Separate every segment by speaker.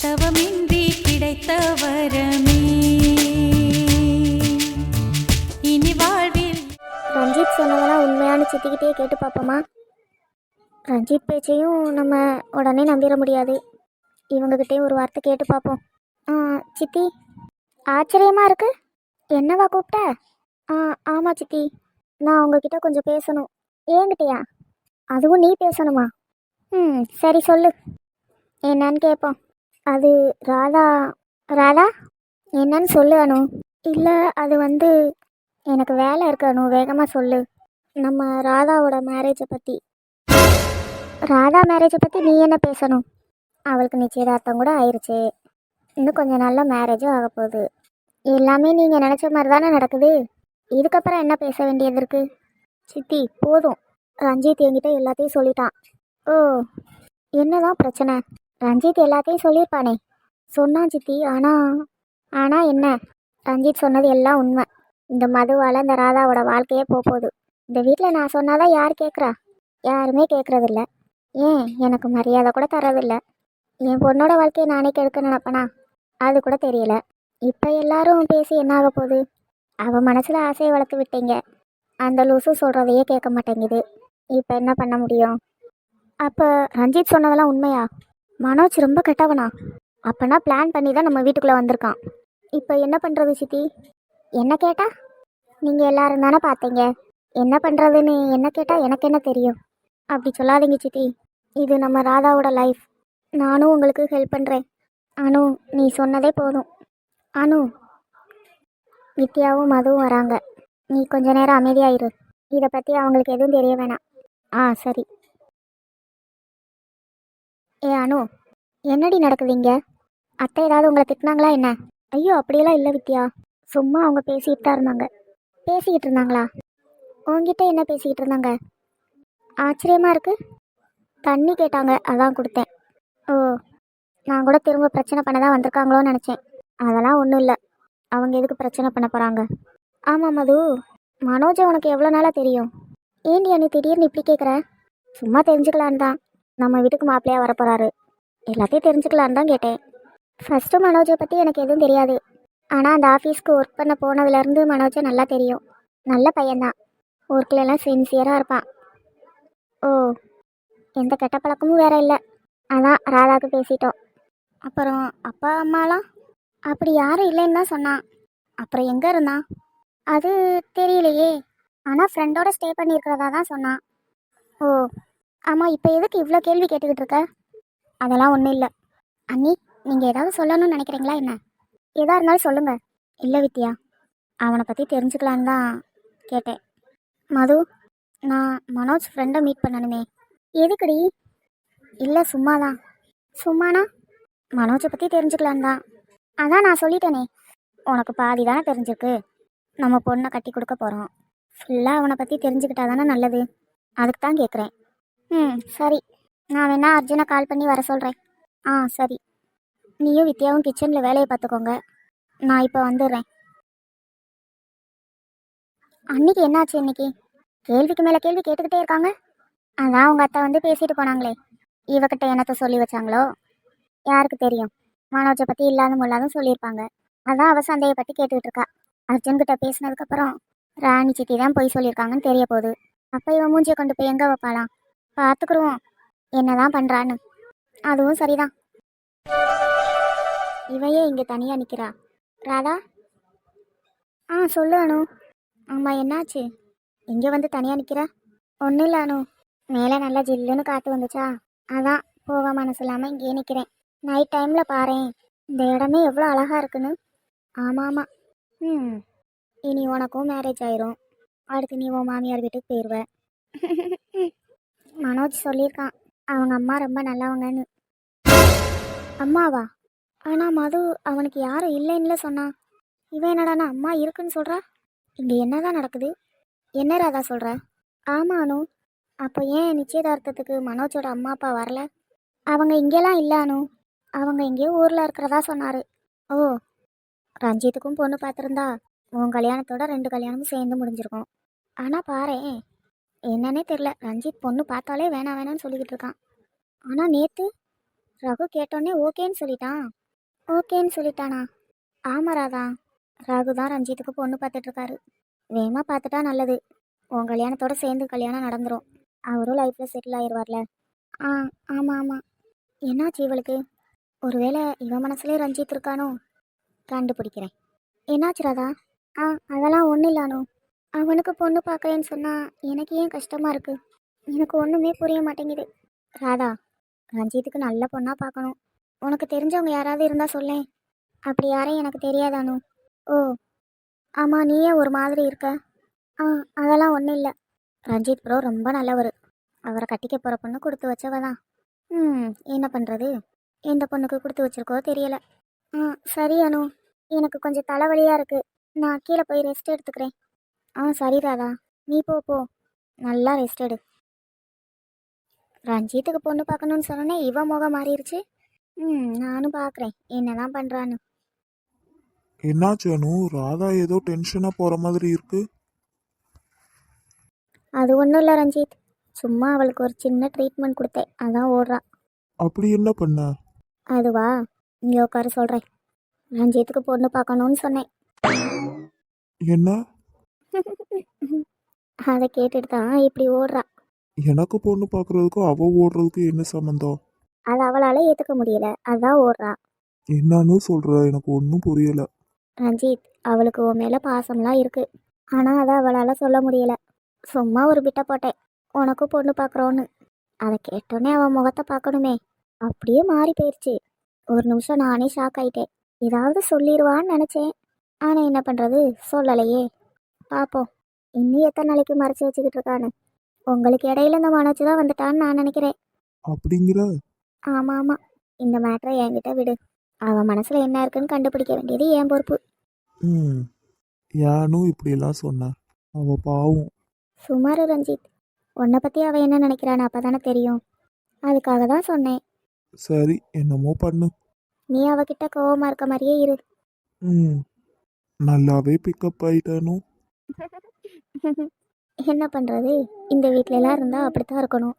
Speaker 1: தவமின்றி கிடைத்த வரமே இனி வாழ்வில்.
Speaker 2: ரஞ்சித் சொன்னதெல்லாம் உண்மையான சித்திக்கிட்டே கேட்டு பார்ப்போமா? ரஞ்சித் பேச்சையும் நம்ம உடனே நம்பிட முடியாது. இவங்ககிட்டே ஒரு வார்த்தை கேட்டு பார்ப்போம். சித்தி, ஆச்சரியமாக இருக்கு. என்னவா கூப்பிட்ட? ஆமாம் சித்தி, நான் உங்ககிட்ட கொஞ்சம் பேசணும். ஏங்கிட்டயா? அதுவும் நீ பேசணுமா? சரி சொல்லு, என்னன்னு கேட்போம். அது ராதா. ராதா, என்னன்னு சொல்லு அனு. இல்லை, அது வந்து எனக்கு வேலை இருக்கு அனு, வேகமாக சொல்லு. நம்ம ராதாவோட மேரேஜை பற்றி. ராதா மேரேஜை பற்றி நீ என்ன பேசணும்? அவளுக்கு நிச்சயதார்த்தம் கூட ஆயிடுச்சு. இன்னும் கொஞ்சம் நல்ல மேரேஜும் ஆக போகுது. எல்லாமே நீங்கள் நினச்ச மாதிரி தானே நடக்குது. இதுக்கப்புறம் என்ன பேச வேண்டியது இருக்கு? சித்தி போதும், ரஞ்சித் என்கிட்ட எல்லாத்தையும் சொல்லிட்டான். ஓ, என்னதான் பிரச்சனை? ரஞ்சித் எல்லாத்தையும் சொல்லியிருப்பானே. சொன்னான் சித்தி, ஆனால் என்ன? ரஞ்சித் சொன்னது எல்லாம் உண்மை. இந்த மதுவால் இந்த ராதாவோட வாழ்க்கையே போகுது. இந்த வீட்டில் நான் சொன்னாதான் யார் கேட்குறா? யாருமே கேட்குறதில்ல. ஏன், எனக்கு மரியாதை கூட தரதில்ல. என் பொண்ணோட வாழ்க்கையை நானே கெடுக்க நினப்பனா? அது கூட தெரியல. இப்போ எல்லாரும் பேசி என்ன ஆக போகுது? அவள் மனசில் ஆசையை வளர்த்து விட்டீங்க. அந்த லூசு சொல்கிறதையே கேட்க மாட்டேங்குது. இப்போ என்ன பண்ண முடியும்? அப்போ ரஞ்சித் சொன்னதெல்லாம் உண்மையா? மனோஜ் ரொம்ப கெட்டவனா? அப்போனா பிளான் பண்ணி தான் நம்ம வீட்டுக்குள்ளே வந்திருக்கான். இப்போ என்ன பண்ணுறது சித்தி? என்ன கேட்டா? நீங்கள் எல்லாரும் தானே பார்த்தீங்க. என்ன பண்ணுறதுன்னு என்ன கேட்டால் எனக்கு என்ன தெரியும்? அப்படி சொல்லாதீங்க சித்தி. இது நம்ம ராதாவோட லைஃப். நானும் உங்களுக்கு ஹெல்ப் பண்ணுறேன். அனு, நீ சொன்னதே போதும். அனு, வித்யாவும் மதுவும் வராங்க. நீ கொஞ்ச நேரம் அமைதியாயிரு. இதை பற்றி அவங்களுக்கு எதுவும் தெரிய வேணாம். சரி. ஏ அனு, என்னடி நடக்குது இங்கே? அத்தை ஏதாவது உங்களை திட்டினாங்களா என்ன? ஐயோ, அப்படியெல்லாம் இல்லை வித்யா. சும்மா அவங்க பேசிக்கிட்டு தான் இருந்தாங்க. பேசிக்கிட்டு இருந்தாங்களா? உங்ககிட்ட என்ன பேசிக்கிட்டு இருந்தாங்க? ஆச்சரியமாக இருக்கு. தண்ணி கேட்டாங்க, அதான் கொடுத்தேன். ஓ, நான் கூட திரும்ப பிரச்சனை பண்ண தான் வந்திருக்காங்களோன்னு நினச்சேன். அதெல்லாம் ஒன்றும் இல்லை. அவங்க எதுக்கு பிரச்சனை பண்ண போகிறாங்க? ஆமாம் மது, மனோஜை உனக்கு எவ்வளோ நாளாக தெரியும்? ஏண்டி அண்ணி திடீர்னு இப்படி கேட்குற? சும்மா தெரிஞ்சுக்கலான்னு தான். நம்ம வீட்டுக்கு மாப்பிள்ளையாக வரப்போகிறாரு, எல்லாத்தையும் தெரிஞ்சுக்கலான்னு தான் கேட்டேன். ஃபஸ்ட்டு மனோஜை பற்றி எனக்கு எதுவும் தெரியாது. ஆனால் அந்த ஆஃபீஸ்க்கு ஒர்க் பண்ண போனதுலேருந்து மனோஜை நல்லா தெரியும். நல்ல பையன்தான். ஒர்க்லலாம் சின்சியராக இருப்பான். ஓ, எந்த கெட்ட பழக்கமும் வேற இல்லை. அதான் ராதாவுக்கு பேசிட்டோம். அப்புறம் அப்பா அம்மாலாம்? அப்படி யாரும் இல்லைன்னு தான் சொன்னான். அப்புறம் எங்கே இருந்தான்? அது தெரியலையே. ஆனால் ஃப்ரெண்டோட ஸ்டே பண்ணியிருக்கிறதா தான் சொன்னான். ஓ, ஆமாம். இப்போ எதுக்கு இவ்வளோ கேள்வி கேட்டுக்கிட்டு இருக்க? அதெல்லாம் ஒன்றும் இல்லை. அண்ணி, நீங்கள் ஏதாவது சொல்லணும்னு நினைக்கிறீங்களா என்ன? எதாக இருந்தாலும் சொல்லுங்கள். இல்லை வித்யா, அவனை பற்றி தெரிஞ்சுக்கலான்னு தான் கேட்டேன். மது, நான் மனோஜ் ஃப்ரெண்டை மீட் பண்ணணுமே. எதுக்குடி? இல்லை, சும்மாதான். சும்மானா? மனோஜை பற்றி தெரிஞ்சுக்கலான்னு தான். அதான் நான் சொல்லிட்டேனே, உனக்கு பாதி தானே தெரிஞ்சிருக்கு. நம்ம பொண்ணை கட்டி கொடுக்க போகிறோம். ஃபுல்லாக அவனை பற்றி தெரிஞ்சுக்கிட்டா தானே நல்லது. அதுக்கு தான் கேட்குறேன். சரி, நான் வேணா அர்ஜுனை கால் பண்ணி வர சொல்கிறேன். சரி. நீயும் வித்யாவும் கிச்சனில் வேலையை பார்த்துக்கோங்க. நான் இப்போ வந்துடுறேன். அன்னைக்கு என்னாச்சு? இன்னைக்கு கேள்விக்கு மேலே கேள்வி கேட்டுக்கிட்டே இருக்காங்க. அதான் உங்கள் அத்தை வந்து பேசிட்டு போனாங்களே, இவகிட்ட என்னத்தை சொல்லி வச்சாங்களோ யாருக்கு தெரியும். மனோஜை பற்றி இல்லாத முள்ளாதும் சொல்லியிருப்பாங்க. அதான் அவ சந்தையை பற்றி கேட்டுக்கிட்டு இருக்கா. அர்ஜுன்கிட்ட பேசினதுக்கப்புறம் ராணி சித்தி தான் போய் சொல்லியிருக்காங்கன்னு தெரிய போகுது. அப்போ இவன் மூஞ்சியை கொண்டு போய் எங்கே வைப்பாளாம்? பார்த்துக்குருவோம் என்னதான் பண்ணுறான்னு. அதுவும் சரிதான். இவையே இங்கே தனியாக நிற்கிறா. ராதா, சொல்லு அனு. ஆமாம், என்னாச்சு? இங்கே வந்து தனியாக நிற்கிறா? ஒன்றும் இல்லை அனு, மேலே நல்லா ஜில்லுன்னு காற்று வந்துச்சா, அதான் போக மனசு இல்லாமல் இங்கேயே நிற்கிறேன். நைட் டைமில் பாரேன், இந்த இடமே எவ்வளோ அழகாக இருக்குன்னு. ஆமாம் ஆமாம். இனி உனக்கும் மேரேஜ் ஆயிரும். அடுத்து நீ உன் மாமியார் வீட்டுக்கு போயிடுவ. மனோஜ் சொல்லியிருக்கான் அவங்க அம்மா ரொம்ப நல்லவங்கன்னு. அம்மாவா? ஆனால் மது அவனுக்கு யாரும் இல்லைன்னு சொன்னான். இவன் என்னடானா அம்மா இருக்குன்னு சொல்கிறா. இங்கே என்னதான் நடக்குது? என்ன ராதா சொல்கிற? ஆமாம் அனு. அப்போ ஏன் நிச்சயதார்த்தத்துக்கு மனோஜோட அம்மா அப்பா வரல? அவங்க இங்கெல்லாம் இல்லை அனு, அவங்க எங்கேயோ ஊரில் இருக்கிறதா சொன்னார். ஓ, ரஞ்சித்துக்கும் பொண்ணு பார்த்துருந்தா உன் கல்யாணத்தோட 2 கல்யாணமும் சேர்ந்து முடிஞ்சிருக்கும். ஆனால் பாரு, என்னன்னே தெரில, ரஞ்சித் பொண்ணு பார்த்தாலே வேணாம் வேணான்னு சொல்லிக்கிட்டு இருக்கான். ஆனால் நேற்று ரகு கேட்டோன்னே ஓகேன்னு சொல்லிட்டான். ஓகேன்னு சொல்லிட்டானா? ஆமா ராதா, ரகு தான் ரஞ்சித்துக்கு பொண்ணு பார்த்துட்டு இருக்காரு. வேகமாக பார்த்துட்டா நல்லது. உன் கல்யாணத்தோட சேர்ந்து கல்யாணம் நடந்துரும். அவரும் லைஃப்பில் செட்டில் ஆயிடுவார்ல. ஆ, ஆமாம் ஆமாம். என்னாச்சு இவளுக்கு? ஒருவேளை இவன் மனசுலேயே ரஞ்சித் இருக்கானோ? கண்டுபிடிக்கிறேன். என்னாச்சு ராதா? ஆ, அதெல்லாம் ஒன்றும் இல்லானோ. அவனுக்கு பொண்ணு பார்க்கறேன்னு சொன்னால் எனக்கு ஏன் கஷ்டமாக இருக்குது? எனக்கு ஒன்றுமே புரிய மாட்டேங்குது. ராதா, ரஞ்சித்துக்கு நல்ல பொண்ணாக பார்க்கணும். உனக்கு தெரிஞ்சவங்க யாராவது இருந்தால் சொல்லேன். அப்படி யாரையும் எனக்கு தெரியாதானு? ஓ, ஆமாம், நீயே ஒரு மாதிரி இருக்க. ஆ, அதெல்லாம் ஒன்றும் இல்லை. ரஞ்சித் ப்ரோ ரொம்ப நல்லவர். அவரை கட்டிக்க போகிற பொண்ணு கொடுத்து வச்சவ தான். என்ன பண்ணுறது? எந்த பொண்ணுக்கு கொடுத்து வச்சிருக்கோ தெரியலை. ஆ, சரி அனு, எனக்கு கொஞ்சம் தலைவலியாக இருக்குது. நான் கீழே போய் ரெஸ்ட் எடுத்துக்கிறேன். ஆ, சரி ராதா, நீ போ போ, நல்லா ரெஸ்ட் எடு. ரஞ்சித்துக்கு பொண்ணு பார்க்கணுன்னு சொன்னோன்னே இவ முகம் மாறிடுச்சு. நானும் பார்க்குறேன் என்னதான் பண்ணுறான்னு.
Speaker 3: என்னாச்சு அனு? ராதா ஏதோ டென்ஷனா போற மாதிரி இருக்கு.
Speaker 2: அது ஒன்றும் இல்லை ரஞ்சித், சும்மா அவளுக்கு ஒரு சின்ன ட்ரீட்மெண்ட் கொடுத்தேன், அதான் ஓடுறா.
Speaker 3: அப்படி என்ன பண்ண?
Speaker 2: அதுவா, இங்கே உட்கார சொல்கிறேன். ரஞ்சித்துக்கு பொண்ணு பார்க்கணுன்னு சொன்னேன்.
Speaker 3: என்ன?
Speaker 2: அதை கேட்டுட்டு தான் இப்படி ஓடுறா.
Speaker 3: எனக்கு பொண்ணு பார்க்கறதுக்கும் அவ ஓடுறதுக்கும் என்ன சம்மந்தம்?
Speaker 2: அது அவளால் ஏற்றுக்க முடியல, அதான் ஓடுறா.
Speaker 3: என்னன்னு சொல்ற? எனக்கு ஒன்றும் புரியல.
Speaker 2: ரஞ்சித், அவளுக்கு உன் மேலே பாசம்லாம் இருக்குது, ஆனால் அதை அவளால் சொல்ல முடியல. சும்மா ஒரு பிட்டை போட்டேன், உனக்கு பொண்ணு பார்க்குறோன்னு. அதை கேட்டோன்னே அவன் முகத்தை பார்க்கணுமே, அப்படியே மாறி போயிடுச்சு. ஒரு நிமிஷம் நானே ஷாக் ஆயிட்டேன். ஏதாவது சொல்லிடுவான்னு நினச்சேன், ஆனால் என்ன பண்ணுறது, சொல்லலையே. பார்ப்போம் இன்னும் எத்தனை நாளைக்கு மறைச்சி வச்சுக்கிட்டு இருக்கான்னு. உங்களுக்கு இடையில இந்த மனோஜ் தான் வந்துட்டான்னு நான் நினைக்கிறேன்.
Speaker 3: அப்படிங்கிற?
Speaker 2: ஆமாம் ஆமாம், இந்த மேட்ரை என்கிட்ட விடு. அவன் மனசில் என்ன இருக்குன்னு கண்டுபிடிக்க வேண்டியது என் பொறுப்பு.
Speaker 3: ம் யானும் இப்படியெல்லாம் சொன்ன? அவ பாவம்.
Speaker 2: சுமார் ரஞ்சித், உன்னை பற்றி அவள் என்ன நினைக்கிறான்னு அப்போ தானே தெரியும். அதுக்காக தான் சொன்னேன்.
Speaker 3: சரி, என்னமோ பண்ணு.
Speaker 2: நீ அவகிட்ட கோவமாக இருக்க மாதிரியே இரு.
Speaker 3: ம் நல்லாவே பிக்கப் ஆயிட்டானு.
Speaker 2: என்ன பண்ணுறது, இந்த வீட்டிலலாம் இருந்தால் அப்படித்தான் இருக்கணும்.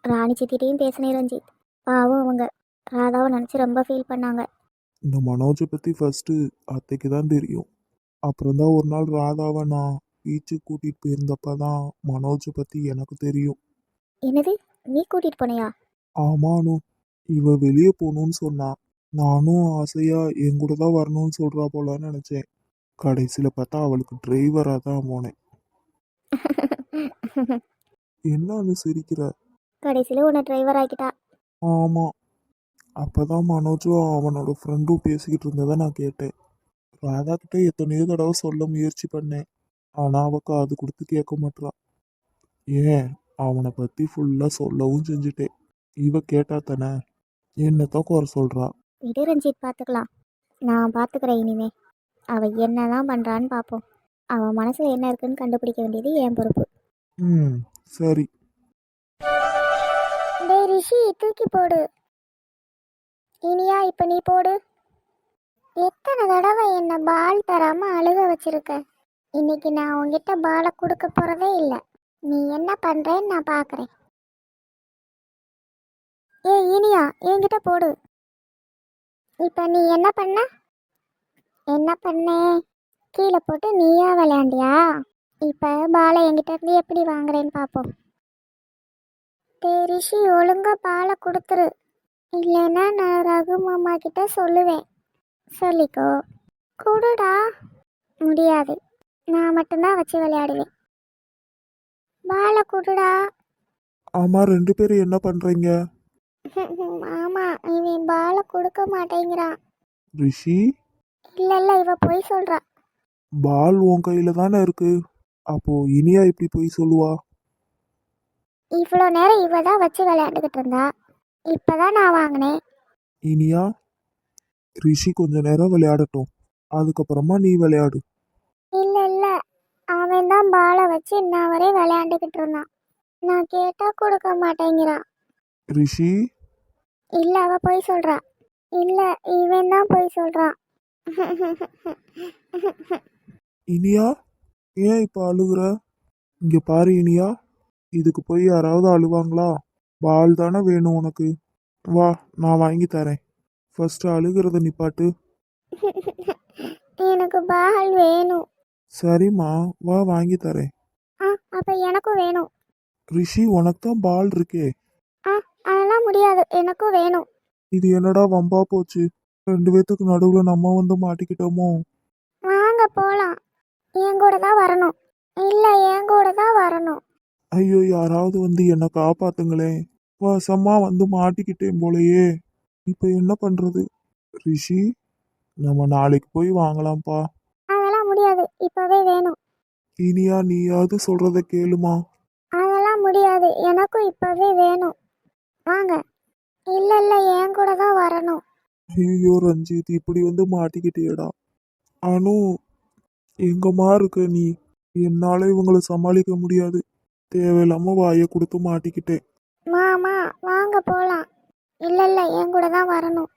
Speaker 2: ராணி சித்திட்டையும் பேசினேன் ரஞ்சித், பாவம் அவங்க ராதாவை நினச்சி ரொம்ப ஃபீல் பண்ணாங்க.
Speaker 3: இந்த மனோஜை பற்றி ஃபஸ்ட்டு அத்தைக்கு தான் தெரியும். அப்புறம்தான் ஒரு நாள் ராதாவை நான் பீச்சுக்கு கூட்டிகிட்டு போயிருந்தப்ப தான் மனோஜை பற்றி எனக்கு தெரியும்.
Speaker 2: என்னது, நீ கூட்டிகிட்டு போனியா?
Speaker 3: ஆமானு, இவ வெளியே போகணும்னு சொன்னா. நானும் ஆசையா என் கூட தான் வரணும்னு சொல்கிறா போலான்னு நினச்சேன். கடைசியில் பார்த்தா அவளுக்கு டிரைவராக தான் போனேன். என்னன்னு சிரிக்கிற?
Speaker 2: கடைசியில் உன்னை டிரைவர் ஆக்கிட்டா.
Speaker 3: ஆமாம், அப்போ தான் மனோஜும் அவனோட ஃப்ரெண்டும் பேசிக்கிட்டு இருந்ததை நான் கேட்டேன். ராதா கிட்ட எத்தனையோ தடவை சொல்ல முயற்சி பண்ணேன், ஆனால் அவ காது கொடுத்து கேட்க மாட்டான். ஏன், அவனை பற்றி ஃபுல்லாக சொல்லவும் செஞ்சுட்டேன். இவ கேட்டா தானே, என்னத்தான் குறை சொல்கிறா.
Speaker 2: விடு ரஞ்சித், பார்த்துக்கலாம். நான் பார்த்துக்கிறேன் இனிமே. அவள் என்ன தான் பண்ணுறான்னு பார்ப்போம். அவன் மனசில் என்ன இருக்குன்னு கண்டுபிடிக்க வேண்டியது என் பொறுப்பு.
Speaker 3: ம் சரி.
Speaker 2: டேய் ரிஷி, தூக்கி போடு. இனியா, இப்போ நீ போடு. எத்தனை தடவை என்ன பால் தராம அழுக வச்சிருக்க. இன்னைக்கு நான் உங்ககிட்ட பாலை கொடுக்க போறதே இல்லை. நீ என்ன பண்றேன்னு நான் பார்க்குறேன். ஏ இனியா, என்கிட்ட போடு. இப்போ நீ என்ன பண்ண? என்ன பண்ணே? கீழே போட்டு நீயா விளையாண்டியா? இப்போ பாலை என்கிட்ட இருந்து எப்படி வாங்குறேன்னு பார்ப்போம். டேய் ரிஷி, ஒழுங்கா பாலை கொடுத்துரு, இல்லைன்னா நான் ரகு மாமா கிட்ட சொல்லுவேன். சொல்லிக்கோ. கொடுடா. முடியாது, நான் மட்டும்தான் வச்சு விளையாடுவேன். பாலை கொடுடா.
Speaker 3: ஆமாம், ரெண்டு பேரும் என்ன பண்ணுறீங்க?
Speaker 2: மாமா, இவன் பாலை கொடுக்க மாட்டேங்கிறான்.
Speaker 3: ரிஷி,
Speaker 2: இல்லை இல்லை, இவ போய் சொல்றா.
Speaker 3: பால் உன் கையில் தானே இருக்கு, அப்போ இனியா இப்படி போய் சொல்லுவா?
Speaker 2: இவ்வளோ நேரம் இவ தான் வச்சு விளையாண்டுக்கிட்டு இருந்தா, இப்போதான் நான் வாங்கினேன்.
Speaker 3: இனியா, ரிஷி கொஞ்ச நேரம் விளையாடட்டும், அதுக்கப்புறமா நீ விளையாடு.
Speaker 2: இல்லை இல்லை, அவன் தான் பாலை வச்சு இன்ன வரை விளையாண்டுக்கிட்டு இருந்தான். நான் கேட்டா கொடுக்க மாட்டேங்கிறான்.
Speaker 3: ரிஷி,
Speaker 2: இல்லை, அவ போய் சொல்றா. இல்லை, இவன் தான் போய் சொல்றான்.
Speaker 3: இனியா, ஏன் இப்போ அழுகுற? இங்கே பாரு இனியா, இதுக்கு போய் யாராவது அழுவாங்களா? பால் தானே வேணும் உனக்கு. வா, நான் வாங்கி தரேன். ஃபர்ஸ்ட் அழுகிறத நிப்பாட்டு.
Speaker 2: எனக்கு பால் வேணும்.
Speaker 3: சரிம்மா, வா வாங்கி தரேன்.
Speaker 2: ஆ அப்போ எனக்கும் வேணும்.
Speaker 3: ரிஷி, உனக்கு தான் பால் இருக்கே.
Speaker 2: ஆ அதெல்லாம் முடியாது, எனக்கும் வேணும்.
Speaker 3: இது என்னடா வம்பா போச்சு. ரெண்டு பேத்துக்கு நடுவுல நம்ம வந்து மாட்டிக்கிட்டோமோ.
Speaker 2: வாங்க போகலாம். என் கூட தான் வரணும். இல்லை, என் கூட தான் வரணும்.
Speaker 3: ஐயோ, யாராவது வந்து என்னை காப்பாத்துங்களேன். வசமா வந்து மாட்டிக்கிட்டேன் போலயே. இப்போ என்ன பண்றது? ரிஷி, நம்ம நாளைக்கு போய் வாங்கலாம்ப்பா.
Speaker 2: அதெல்லாம் முடியாது, இப்போவே வேணும்.
Speaker 3: இனியா, நீயாவது சொல்றத கேளுமா.
Speaker 2: அதெல்லாம் முடியாது, எனக்கும் இப்போவே வேணும். வாங்க. இல்லை இல்லை, என் கூட தான் வரணும்.
Speaker 3: ஐயோ ரஞ்சித், இப்படி வந்து மாட்டிக்கிட்டியடா. அனு, எங்கம்மா இருக்க நீ? என்னால இவங்கள சமாளிக்க முடியாது. தேவையில்லாம வாயை கொடுத்து மாட்டிக்கிட்டேன்.
Speaker 2: மாமா வாங்க போகலாம். இல்லை இல்லை, என் கூட தான் வரணும்.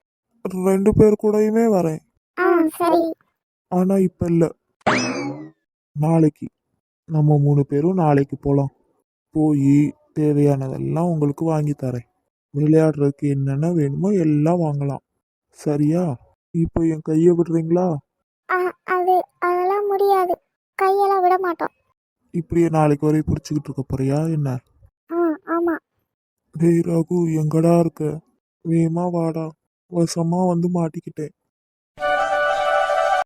Speaker 3: ரெண்டு பேர் கூடயுமே வரேன்.
Speaker 2: ஆ சரி.
Speaker 3: ஆனா இப்ப இல்ல, நாளைக்கு. நம்ம 3 பேரும் நாளைக்கு போலாம். போய் தேவையானதெல்லாம் உங்களுக்கு வாங்கி தரேன். விளையாடுறதுக்கு என்னென்ன வேணுமோ எல்லாம் வாங்கலாம். சரியா? இப்போ என் கையை விடுறீங்களா?
Speaker 2: ஆ அதெல்லாம் முடியாது, கையெல்லாம் விட மாட்டோம்.
Speaker 3: இப்படியே நாளைக்கு வரையும் பிடிச்சிக்கிட்டு இருக்க போறியா என்ன?
Speaker 2: ஆ ஆமாம்.
Speaker 3: டேய் ரகு, எங்கடா இருக்க? வேகமா வாடா. வசமா வந்து மாட்டிக்கிட்டேன்.